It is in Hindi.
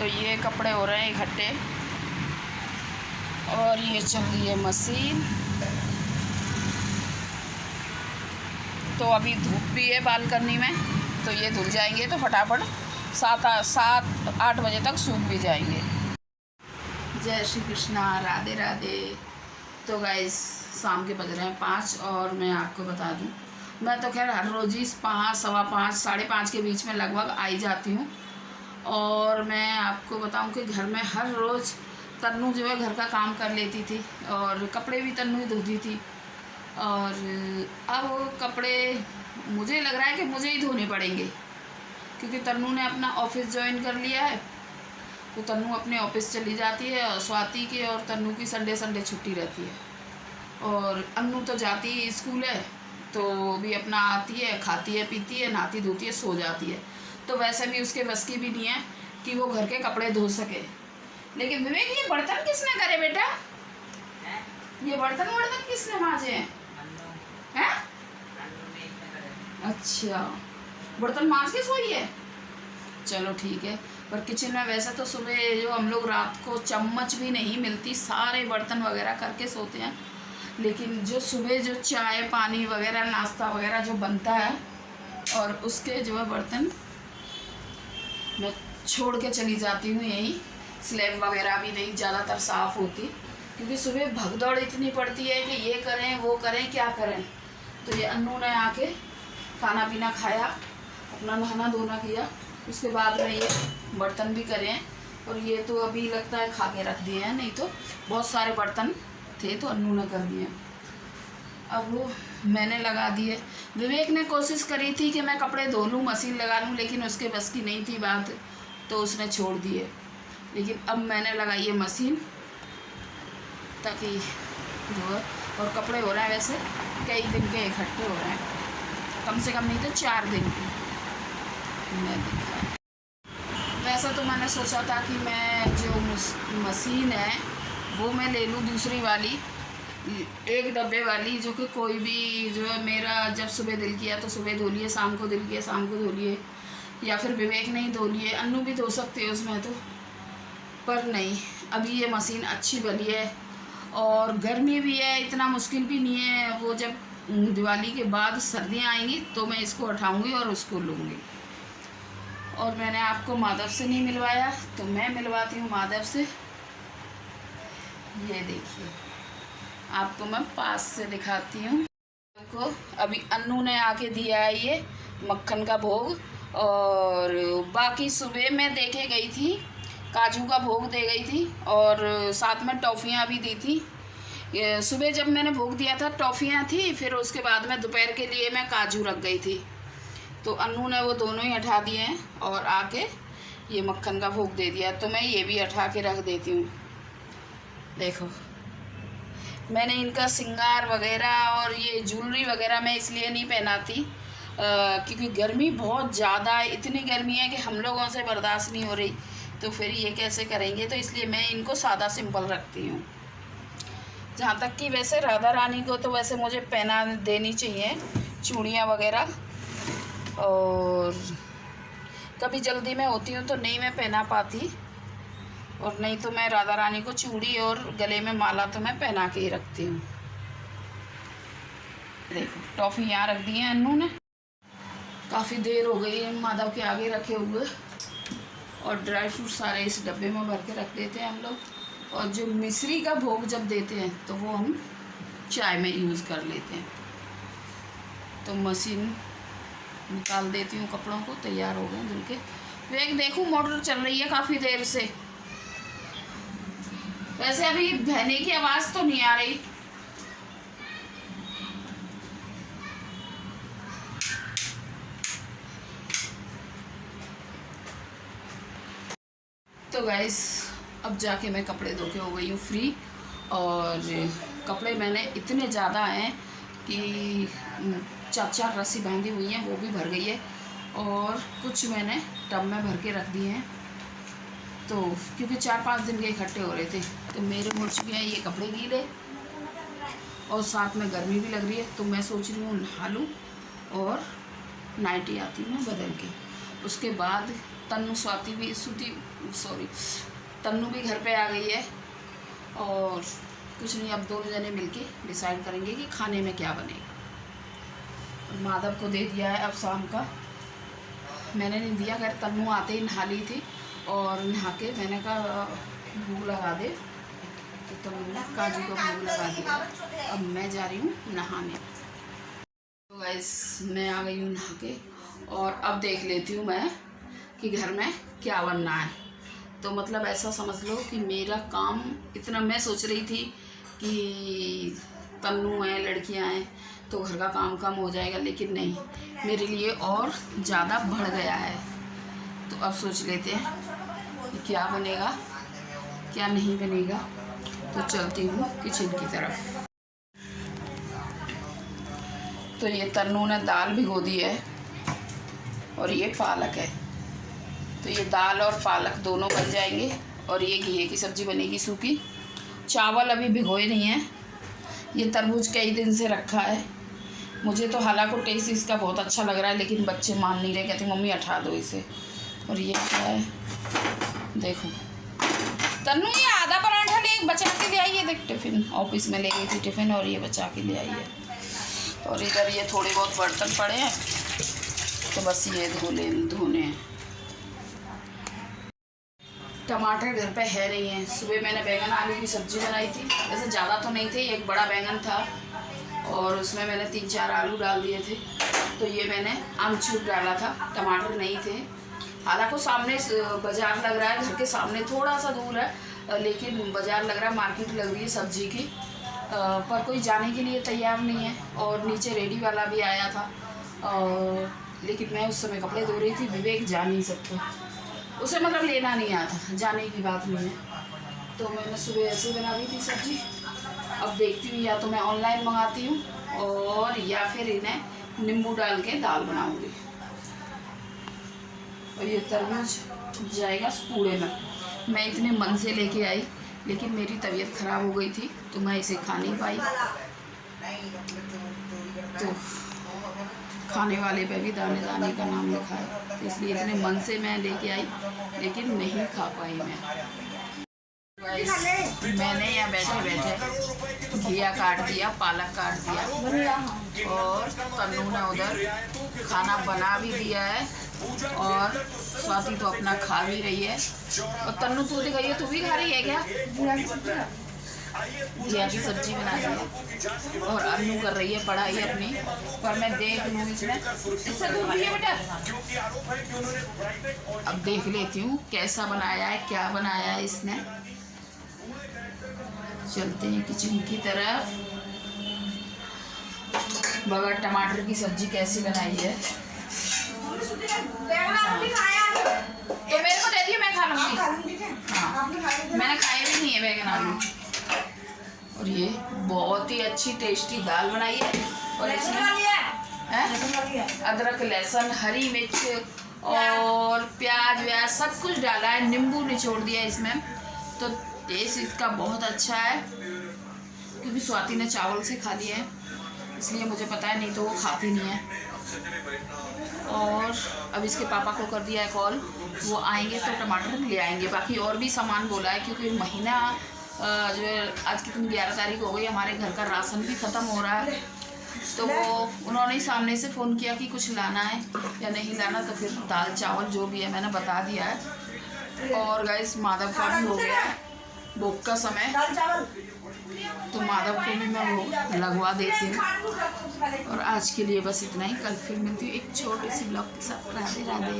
तो ये कपड़े हो रहे हैं इकट्ठे और ये चल रही है मशीन। तो अभी धूप भी है बालकनी में, तो ये धुल जाएंगे तो फटाफट 7-8 बजे तक सूख भी जाएंगे। जय श्री कृष्णा, राधे राधे। तो गाइस शाम के बज रहे हैं 5 और मैं आपको बता दूं, मैं तो खैर हर रोज़ ही 5, 5:15, 5:30 के बीच में लगभग आ ही जाती हूँ। और मैं आपको बताऊं कि घर में हर रोज़ तन्नू जो है घर का काम कर लेती थी और कपड़े भी तन्नू ही धोती थी। और अब कपड़े मुझे लग रहा है कि मुझे ही धोने पड़ेंगे, क्योंकि तन्नू ने अपना ऑफिस ज्वाइन कर लिया है। तो तन्नू अपने ऑफिस चली जाती है और स्वाति की और तन्नू की संडे छुट्टी रहती है। और अन्नू तो जाती है स्कूल है, तो भी अपना आती है, खाती है, पीती है, नहाती धोती है, सो जाती है। तो वैसे भी उसके बस की भी नहीं है कि वो घर के कपड़े धो सके। लेकिन विवेक, ये बर्तन किसने करे बेटा? ये बर्तन किसने मांजे हैं? अच्छा, बर्तन मांज के सोई है, चलो ठीक है। पर किचन में वैसे तो सुबह जो हम लोग रात को चम्मच भी नहीं मिलती, सारे बर्तन वगैरह करके सोते हैं। लेकिन जो सुबह जो चाय पानी वगैरह नाश्ता वगैरह जो बनता है, और उसके जो है बर्तन मैं छोड़ के चली जाती हूँ यहीं। स्लैब वगैरह भी नहीं ज़्यादातर साफ़ होती, क्योंकि सुबह भगदौड़ इतनी पड़ती है कि ये करें वो करें क्या करें। तो ये अन्नू ने आके खाना पीना खाया, अपना नहाना धोना किया, उसके बाद में ये बर्तन भी करे हैं। और ये तो अभी लगता है खा के रख दिए हैं, नहीं तो बहुत सारे बर्तन थे तो अन्नू ने कर दिए। अब वो मैंने लगा दिए। विवेक ने कोशिश करी थी कि मैं कपड़े धो लूँ, मशीन लगा लूँ, लेकिन उसके बस की नहीं थी बात, तो उसने छोड़ दिए। लेकिन अब मैंने लगाई है मशीन, ताकि जो है, और कपड़े हो रहे हैं वैसे कई दिन के इकट्ठे हो रहे हैं, कम से कम नहीं तो 4 दिन के। मैं दिखा वैसा तो मैंने सोचा था कि मैं जो मशीन है वो मैं ले लूँ दूसरी वाली, 1 डब्बे वाली, जो कि कोई भी जो है मेरा जब सुबह दिल किया तो सुबह धो लिए, शाम को दिल किया शाम को धो लिए, या फिर विवेक नहीं धो लिए, अन्नू भी धो सकते हैं उसमें तो। पर नहीं, अभी ये मशीन अच्छी बनी है और गर्मी भी है, इतना मुश्किल भी नहीं है। वो जब दिवाली के बाद सर्दियाँ आएंगी तो मैं इसको उठाऊँगी और उसको लूँगी। और मैंने आपको माधव से नहीं मिलवाया, तो मैं मिलवाती हूँ माधव से। ये देखिए, आपको मैं पास से दिखाती हूँ। देखो, अभी अन्नू ने आके दिया है ये मक्खन का भोग, और बाकी सुबह मैं देखे गई थी, काजू का भोग दे गई थी और साथ में टॉफ़ियाँ भी दी थी। सुबह जब मैंने भोग दिया था टॉफ़ियाँ थी, फिर उसके बाद में दोपहर के लिए मैं काजू रख गई थी। तो अन्नू ने वो दोनों ही हटा दिए हैं और आके ये मक्खन का भोग दे दिया, तो मैं ये भी हटा के रख देती हूँ। देखो, मैंने इनका श्रृंगार वगैरह और ये ज्वेलरी वगैरह मैं इसलिए नहीं पहनाती, क्योंकि गर्मी बहुत ज़्यादा है। इतनी गर्मी है कि हम लोगों से बर्दाश्त नहीं हो रही, तो फिर ये कैसे करेंगे, तो इसलिए मैं इनको सादा सिंपल रखती हूँ। जहाँ तक कि वैसे राधा रानी को तो वैसे मुझे पहना देनी चाहिए चूड़ियाँ वगैरह, और कभी जल्दी में होती हूँ तो नहीं मैं पहना पाती, और नहीं तो मैं राधा रानी को चूड़ी और गले में माला तो मैं पहना के ही रखती हूँ। देखो, टॉफ़ी यहाँ रख दी है अन्नू ने, काफ़ी देर हो गई है माधव के आगे रखे हुए। और ड्राई फ्रूट सारे इस डब्बे में भर के रख देते हैं हम लोग। और जो मिश्री का भोग जब देते हैं तो वो हम चाय में यूज़ कर लेते हैं। तो मशीन निकाल देती हूँ, कपड़ों को तैयार हो गए धुल के। वेग देखो, मोटर चल रही है काफ़ी देर से। वैसे अभी बहने की आवाज़ तो नहीं आ रही। तो गाइस, अब जाके मैं कपड़े धो के हो गई हूँ फ्री। और कपड़े मैंने इतने ज़्यादा हैं कि 4 रस्सी बांधी हुई हैं, वो भी भर गई है, और कुछ मैंने टब में भर के रख दिए हैं। तो क्योंकि 4-5 दिन के इकट्ठे हो रहे थे, तो मेरे मुड़ चुके हैं ये कपड़े गीले, और साथ में गर्मी भी लग रही है। तो मैं सोच रही हूँ नहा लूँ और नाइटी आती हूँ बदल के, उसके बाद तन्नू तन्नू भी घर पे आ गई है और कुछ नहीं, अब दोनों जने मिलके डिसाइड करेंगे कि खाने में क्या बनेगा। माधव को दे दिया है अब शाम का, मैंने नहीं दिया, खैर तन्नू आते ही नहा ली थी और नहा के मैंने कहा भूख लगा दे, तो तन्नू ने काजू का भूख लगा दिया। अब मैं जा रही हूँ नहाने। तो गाइस मैं आ गई हूँ नहा के और अब देख लेती हूँ मैं कि घर में क्या बनना है। तो मतलब ऐसा समझ लो कि मेरा काम इतना, मैं सोच रही थी कि तन्नू हैं, लड़कियां हैं तो घर का काम कम हो जाएगा, लेकिन नहीं, मेरे लिए और ज़्यादा बढ़ गया है। तो अब सोच लेते हैं कि क्या बनेगा क्या नहीं बनेगा। तो चलती हूँ किचन की तरफ। तो ये तन्नू ने दाल भिगो दी है और ये पालक है, तो ये दाल और पालक दोनों बन जाएंगे और ये घी की सब्ज़ी बनेगी सूखी। चावल अभी भिगोए नहीं हैं। ये तरबूज कई दिन से रखा है, मुझे तो हालांकि टेस्ट इसका बहुत अच्छा लग रहा है, लेकिन बच्चे मान नहीं रहे, कहते मम्मी हटा दो इसे। और ये क्या है देखो, तन्नू ये आधा पराठा ले बचा के ले आई है, देख टिफ़िन ऑफिस में ले गई थी टिफ़िन और ये बचा के ले आई है। और इधर ये थोड़े बहुत बर्तन पड़े हैं तो बस ये धोने हैं। टमाटर घर पे है नहीं है। सुबह मैंने बैंगन आलू की सब्ज़ी बनाई थी, वैसे ज़्यादा तो नहीं थे, एक बड़ा बैंगन था और उसमें मैंने 3-4 आलू डाल दिए थे। तो ये मैंने आमचूर डाला था, टमाटर नहीं थे। हालांकि सामने बाज़ार लग रहा है, घर के सामने थोड़ा सा दूर है, लेकिन बाज़ार लग रहा है, मार्केट लग रही है सब्ज़ी की, पर कोई जाने के लिए तैयार नहीं है। और नीचे रेडी वाला भी आया था, लेकिन मैं उस समय कपड़े धो रही थी, विवेक जा नहीं सकता, उसे मतलब लेना नहीं आता, जाने की बात नहीं है। तो मैंने सुबह ऐसे बना दी थी सब्ज़ी। अब देखती हूँ या तो मैं ऑनलाइन मंगाती हूँ और या फिर इन्हें नींबू डाल के दाल बनाऊँगी। और ये तरबूज जाएगा कूड़े में। मैं इतने मन से लेके आई, लेकिन मेरी तबीयत ख़राब हो गई थी तो मैं इसे खा नहीं पाई। तो खाने वाले पे भी दाने दाने का नाम लिखा है, तो इसलिए इतने मन से मैं लेके आई, लेकिन नहीं खा पाई मैं। मैंने यहाँ बैठे बैठे घिया काट दिया, पालक काट दिया और तन्नू ने उधर खाना बना भी दिया है और स्वाति तो अपना खा भी रही है। और तन्नू तू दिखाइए, तू भी खा रही है क्या? घिया की सब्जी बना दी है और अन्नू कर रही है पढ़ाई अपनी, पर मैं देख लूँ इसमें इससे दूर भैया बेटा। अब देख लेती हूँ कैसा बनाया है, क्या बनाया है इसने। चलते हैं किचन की तरफ। बगैर टमाटर की सब्जी कैसी बनाई है। तो मेरे को दे दिए, मैं खा लूँगी। हाँ, मैंने खाए भी नहीं है बैगन आलू। और ये बहुत ही अच्छी टेस्टी दाल बनाई है और इसमें अदरक, लहसुन, हरी मिर्च और प्याज व्याज सब कुछ डाला है, नींबू निचोड़ दिया इसमें। तो टेस्ट इसका बहुत अच्छा है, क्योंकि स्वाति ने चावल से खा लिया है इसलिए मुझे पता है, नहीं तो वो खाती नहीं है। और अब इसके पापा को कर दिया है कॉल, वो आएंगे तो टमाटर ले आएंगे। बाकी और भी सामान बोला है, क्योंकि महीना जो आज कितनी 11 तारीख हो गई, हमारे घर का राशन भी ख़त्म हो रहा है। तो वो उन्होंने ही सामने से फ़ोन किया कि कुछ लाना है या नहीं लाना, तो फिर दाल चावल जो भी है मैंने बता दिया है। और गाइस माधव का भी हो गया है भोग का समय, तो माधव को भी मैं वो लगवा देती हूँ। और आज के लिए बस इतना ही, कल फिर मिलती हूँ एक छोटे से ब्लॉग के साथ। राधे राधे।